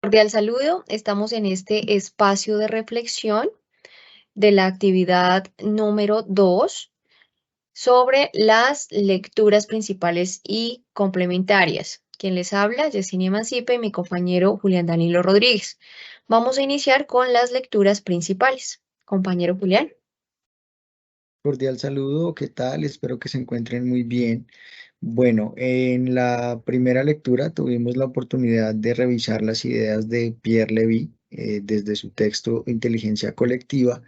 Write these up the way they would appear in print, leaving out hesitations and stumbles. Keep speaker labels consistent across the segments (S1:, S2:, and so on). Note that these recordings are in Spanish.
S1: Cordial saludo. Estamos en este espacio de reflexión de la actividad número 2 sobre las lecturas principales y complementarias. Quien les habla, Yesenia Mancipe, y mi compañero Julián Danilo Rodríguez. Vamos a iniciar con las lecturas principales. Compañero Julián.
S2: Cordial saludo, ¿qué tal? Espero que se encuentren muy bien. Bueno, en la primera lectura tuvimos la oportunidad de revisar las ideas de Pierre Levy desde su texto Inteligencia Colectiva,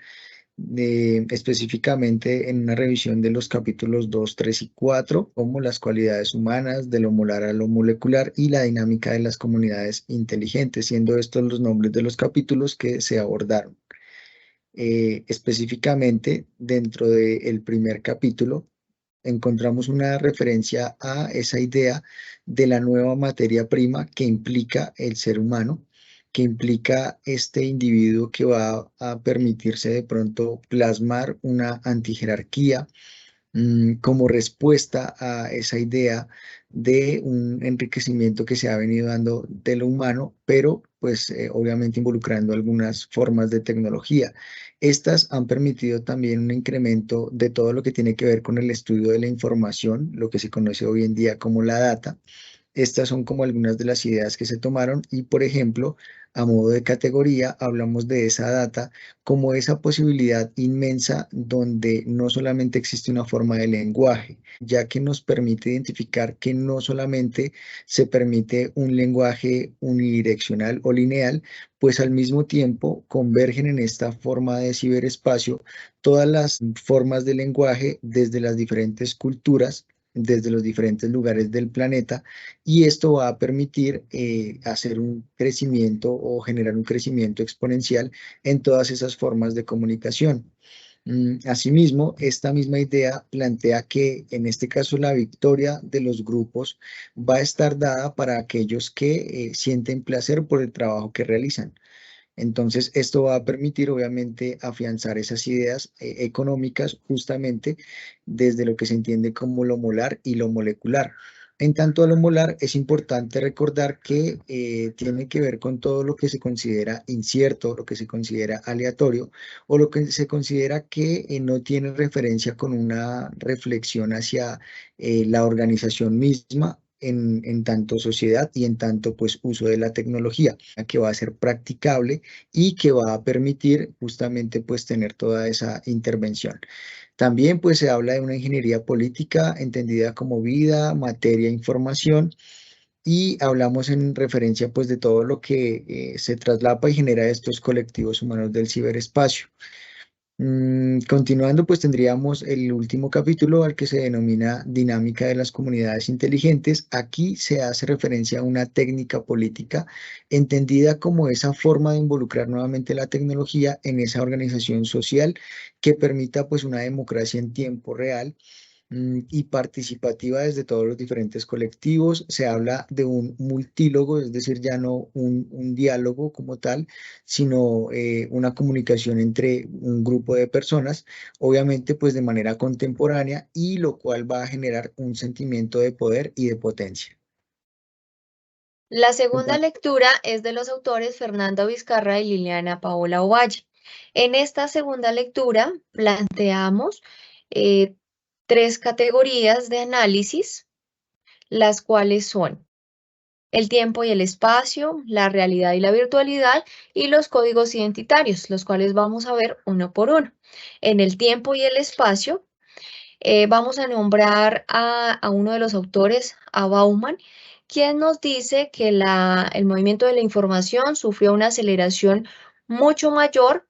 S2: específicamente en una revisión de los capítulos 2, 3 y 4, como las cualidades humanas, de lo molar a lo molecular y la dinámica de las comunidades inteligentes, siendo estos los nombres de los capítulos que se abordaron. Específicamente, dentro del primer capítulo, encontramos una referencia a esa idea de la nueva materia prima que implica el ser humano, que implica este individuo que va a permitirse de pronto plasmar una antijerarquía, como respuesta a esa idea de un enriquecimiento que se ha venido dando de lo humano, pero pues obviamente involucrando algunas formas de tecnología. Estas han permitido también un incremento de todo lo que tiene que ver con el estudio de la información, lo que se conoce hoy en día como la data. Estas son como algunas de las ideas que se tomaron y, por ejemplo, a modo de categoría, hablamos de esa data como esa posibilidad inmensa donde no solamente existe una forma de lenguaje, ya que nos permite identificar que no solamente se permite un lenguaje unidireccional o lineal, pues al mismo tiempo convergen en esta forma de ciberespacio todas las formas de lenguaje desde las diferentes culturas, desde los diferentes lugares del planeta, y esto va a permitir hacer un crecimiento o generar un crecimiento exponencial en todas esas formas de comunicación. Asimismo, esta misma idea plantea que en este caso la victoria de los grupos va a estar dada para aquellos que sienten placer por el trabajo que realizan. Entonces, esto va a permitir, obviamente, afianzar esas ideas económicas justamente desde lo que se entiende como lo molar y lo molecular. En tanto a lo molar, es importante recordar que tiene que ver con todo lo que se considera incierto, lo que se considera aleatorio o lo que se considera que no tiene referencia con una reflexión hacia la organización misma en tanto sociedad y en tanto pues uso de la tecnología, que va a ser practicable y que va a permitir justamente pues tener toda esa intervención. También pues se habla de una ingeniería política entendida como vida, materia, información, y hablamos en referencia pues de todo lo que se traslapa y genera estos colectivos humanos del ciberespacio. Continuando, pues tendríamos el último capítulo al que se denomina Dinámica de las Comunidades Inteligentes. Aquí se hace referencia a una técnica política entendida como esa forma de involucrar nuevamente la tecnología en esa organización social que permita pues una democracia en tiempo real, y participativa desde todos los diferentes colectivos. Se habla de un multílogo, es decir, ya no un diálogo como tal, sino una comunicación entre un grupo de personas, obviamente pues de manera contemporánea, y lo cual va a generar un sentimiento de poder y de potencia.
S1: La segunda
S2: Compa-
S1: lectura es de los autores Fernando Vizcarra y Liliana Paola Ovalle. En esta segunda lectura planteamos eh, tres categorías de análisis, las cuales son el tiempo y el espacio, la realidad y la virtualidad y los códigos identitarios, los cuales vamos a ver uno por uno. En el tiempo y el espacio vamos a nombrar a uno de los autores, a Bauman, quien nos dice que el movimiento de la información sufrió una aceleración mucho mayor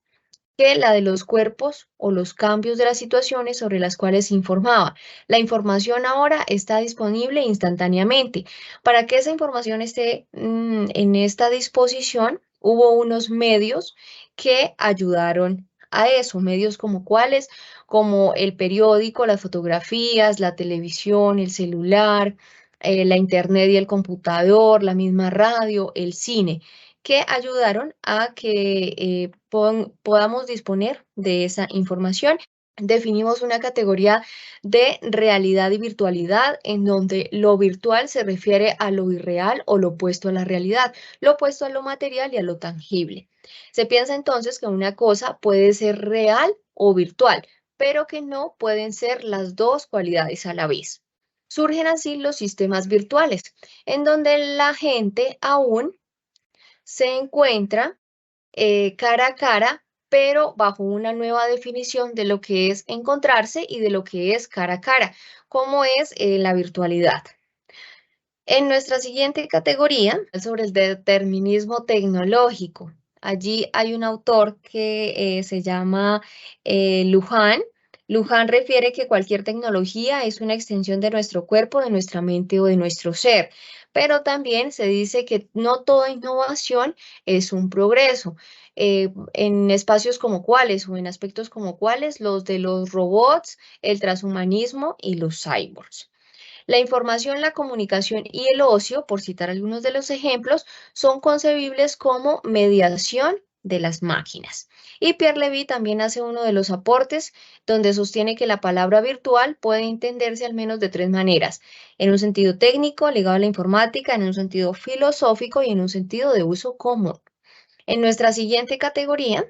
S1: que la de los cuerpos o los cambios de las situaciones sobre las cuales se informaba. La información ahora está disponible instantáneamente. Para que esa información esté en esta disposición, hubo unos medios que ayudaron a eso, medios como cuáles, como el periódico, las fotografías, la televisión, el celular, la internet y el computador, la misma radio, el cine que ayudaron a que podamos disponer de esa información Definimos una categoría de realidad y virtualidad, en donde lo virtual se refiere a lo irreal o lo opuesto a la realidad, lo opuesto a lo material y a lo tangible. Se piensa entonces que una cosa puede ser real o virtual, pero que no pueden ser las dos cualidades a la vez. Surgen así los sistemas virtuales, en donde la gente aún se encuentra cara a cara, pero bajo una nueva definición de lo que es encontrarse y de lo que es cara a cara, como es la virtualidad. En nuestra siguiente categoría, sobre el determinismo tecnológico. Allí hay un autor que se llama Luhmann. Luhmann refiere que cualquier tecnología es una extensión de nuestro cuerpo, de nuestra mente o de nuestro ser, pero también se dice que no toda innovación es un progreso. En espacios como cuáles o en aspectos como cuáles, los de los robots, el transhumanismo y los cyborgs. La información, la comunicación y el ocio, por citar algunos de los ejemplos, son concebibles como mediación de las máquinas. Y Pierre Levy también hace uno de los aportes donde sostiene que la palabra virtual puede entenderse al menos de tres maneras: en un sentido técnico, ligado a la informática, en un sentido filosófico y en un sentido de uso común. En nuestra siguiente categoría,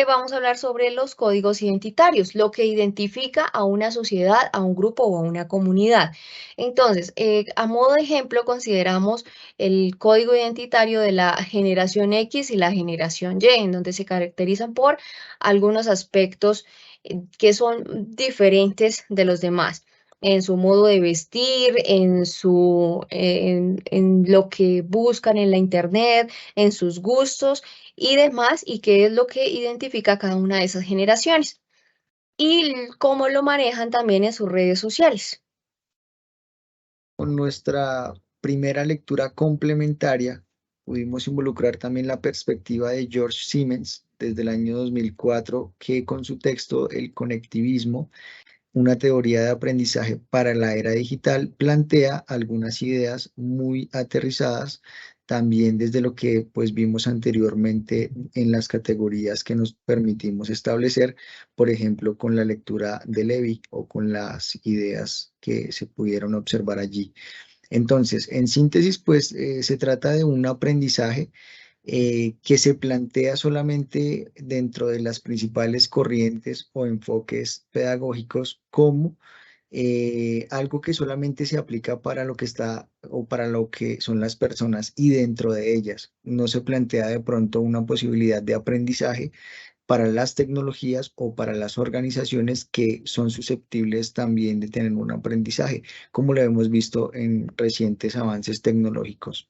S1: vamos a hablar sobre los códigos identitarios, lo que identifica a una sociedad, a un grupo o a una comunidad. Entonces, a modo de ejemplo, consideramos el código identitario de la generación X y la generación Y, en donde se caracterizan por algunos aspectos que son diferentes de los demás, en su modo de vestir, en lo que buscan en la internet, en sus gustos y demás, y qué es lo que identifica a cada una de esas generaciones y cómo lo manejan también en sus redes sociales.
S2: Con nuestra primera lectura complementaria, pudimos involucrar también la perspectiva de George Siemens desde el año 2004, que con su texto El conectivismo, una teoría de aprendizaje para la era digital, plantea algunas ideas muy aterrizadas también desde lo que pues vimos anteriormente en las categorías que nos permitimos establecer, por ejemplo, con la lectura de Levi o con las ideas que se pudieron observar allí. Entonces, en síntesis, pues se trata de un aprendizaje que se plantea solamente dentro de las principales corrientes o enfoques pedagógicos como algo que solamente se aplica para lo que está o para lo que son las personas y dentro de ellas. No se plantea de pronto una posibilidad de aprendizaje para las tecnologías o para las organizaciones que son susceptibles también de tener un aprendizaje, como lo hemos visto en recientes avances tecnológicos.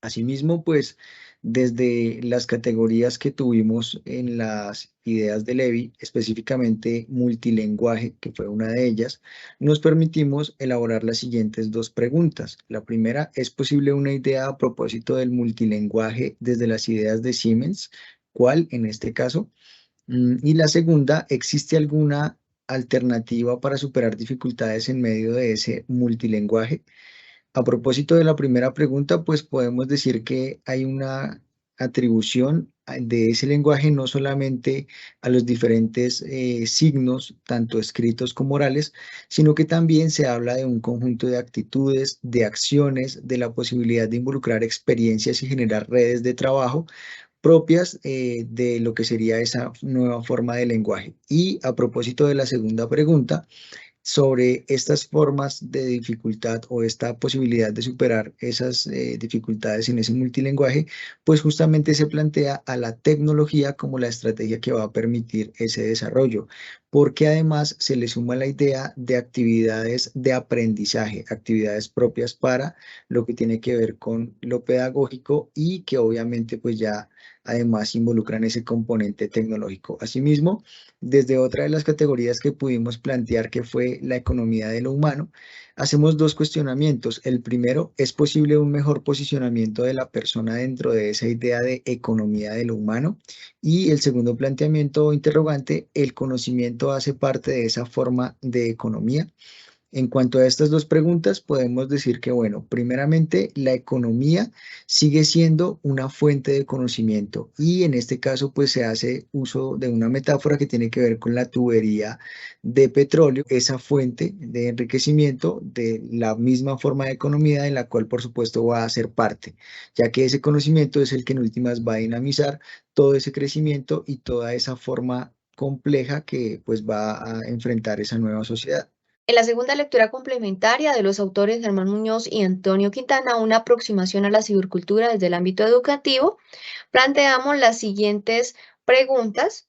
S2: Asimismo, pues desde las categorías que tuvimos en las ideas de Levi, específicamente multilenguaje, que fue una de ellas, nos permitimos elaborar las siguientes dos preguntas. La primera, ¿es posible una idea a propósito del multilenguaje desde las ideas de Siemens? ¿Cuál en este caso? Y la segunda, ¿existe alguna alternativa para superar dificultades en medio de ese multilenguaje? A propósito de la primera pregunta, pues podemos decir que hay una atribución de ese lenguaje no solamente a los diferentes signos, tanto escritos como orales, sino que también se habla de un conjunto de actitudes, de acciones, de la posibilidad de involucrar experiencias y generar redes de trabajo propias de lo que sería esa nueva forma de lenguaje. Y a propósito de la segunda pregunta, sobre estas formas de dificultad o esta posibilidad de superar esas dificultades en ese multilenguaje, pues justamente se plantea a la tecnología como la estrategia que va a permitir ese desarrollo, porque además se le suma la idea de actividades de aprendizaje, actividades propias para lo que tiene que ver con lo pedagógico y que obviamente pues ya además involucran ese componente tecnológico. Asimismo, desde otra de las categorías que pudimos plantear, que fue la economía de lo humano, hacemos dos cuestionamientos. El primero, ¿es posible un mejor posicionamiento de la persona dentro de esa idea de economía de lo humano? Y el segundo planteamiento o interrogante, ¿el conocimiento hace parte de esa forma de economía? En cuanto a estas dos preguntas, podemos decir que, bueno, primeramente, la economía sigue siendo una fuente de conocimiento y en este caso, pues se hace uso de una metáfora que tiene que ver con la tubería de petróleo, esa fuente de enriquecimiento de la misma forma de economía en la cual, por supuesto, va a ser parte, ya que ese conocimiento es el que en últimas va a dinamizar todo ese crecimiento y toda esa forma compleja que pues va a enfrentar esa nueva sociedad.
S1: En la segunda lectura complementaria de los autores Germán Muñoz y Antonio Quintana, una aproximación a la cibercultura desde el ámbito educativo, planteamos las siguientes preguntas.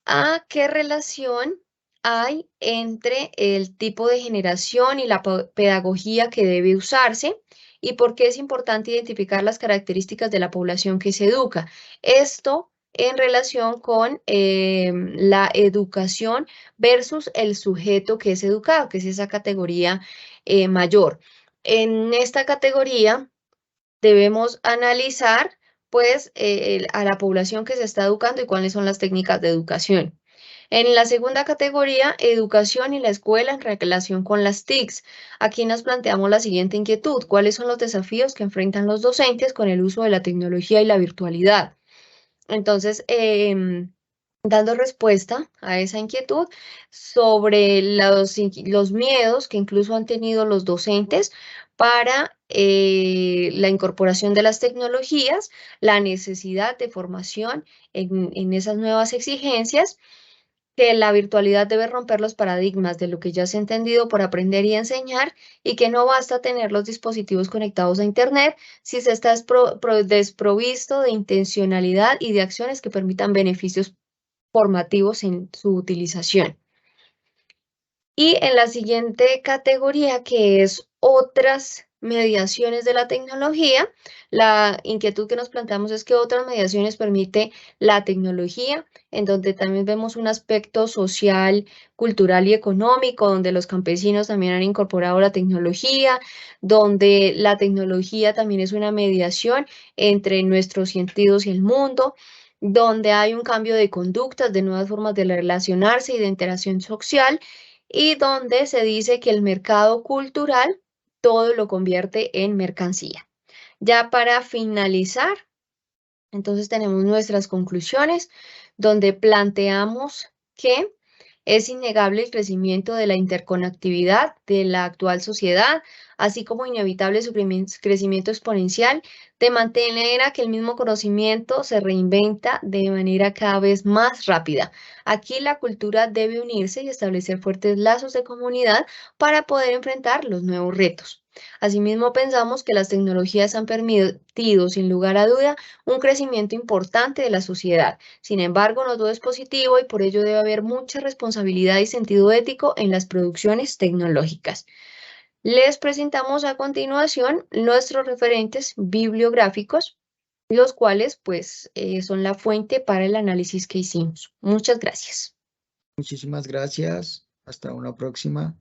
S1: ¿A qué relación hay entre el tipo de generación y la pedagogía que debe usarse? ¿Y por qué es importante identificar las características de la población que se educa? Esto en relación con la educación versus el sujeto que es educado, que es esa categoría mayor. En esta categoría debemos analizar pues a la población que se está educando y cuáles son las técnicas de educación. En la segunda categoría, educación y la escuela en relación con las TICs. Aquí nos planteamos la siguiente inquietud: ¿cuáles son los desafíos que enfrentan los docentes con el uso de la tecnología y la virtualidad? Entonces, dando respuesta a esa inquietud sobre los miedos que incluso han tenido los docentes para la incorporación de las tecnologías, la necesidad de formación en esas nuevas exigencias, que la virtualidad debe romper los paradigmas de lo que ya se ha entendido por aprender y enseñar, y que no basta tener los dispositivos conectados a Internet si se está desprovisto de intencionalidad y de acciones que permitan beneficios formativos en su utilización. Y en la siguiente categoría, que es otras mediaciones de la tecnología, la inquietud que nos planteamos es que otras mediaciones permite la tecnología, en donde también vemos un aspecto social, cultural y económico, donde los campesinos también han incorporado la tecnología, donde la tecnología también es una mediación entre nuestros sentidos y el mundo, donde hay un cambio de conductas, de nuevas formas de relacionarse y de interacción social, y donde se dice que el mercado cultural todo lo convierte en mercancía. Ya para finalizar, entonces tenemos nuestras conclusiones, donde planteamos que es innegable el crecimiento de la interconectividad de la actual sociedad, así como inevitable su crecimiento exponencial, de manera que el mismo conocimiento se reinventa de manera cada vez más rápida. Aquí la cultura debe unirse y establecer fuertes lazos de comunidad para poder enfrentar los nuevos retos. Asimismo, pensamos que las tecnologías han permitido, sin lugar a duda, un crecimiento importante de la sociedad. Sin embargo, no todo es positivo y por ello debe haber mucha responsabilidad y sentido ético en las producciones tecnológicas. Les presentamos a continuación nuestros referentes bibliográficos, los cuales pues son la fuente para el análisis que hicimos. Muchas gracias.
S2: Muchísimas gracias. Hasta una próxima.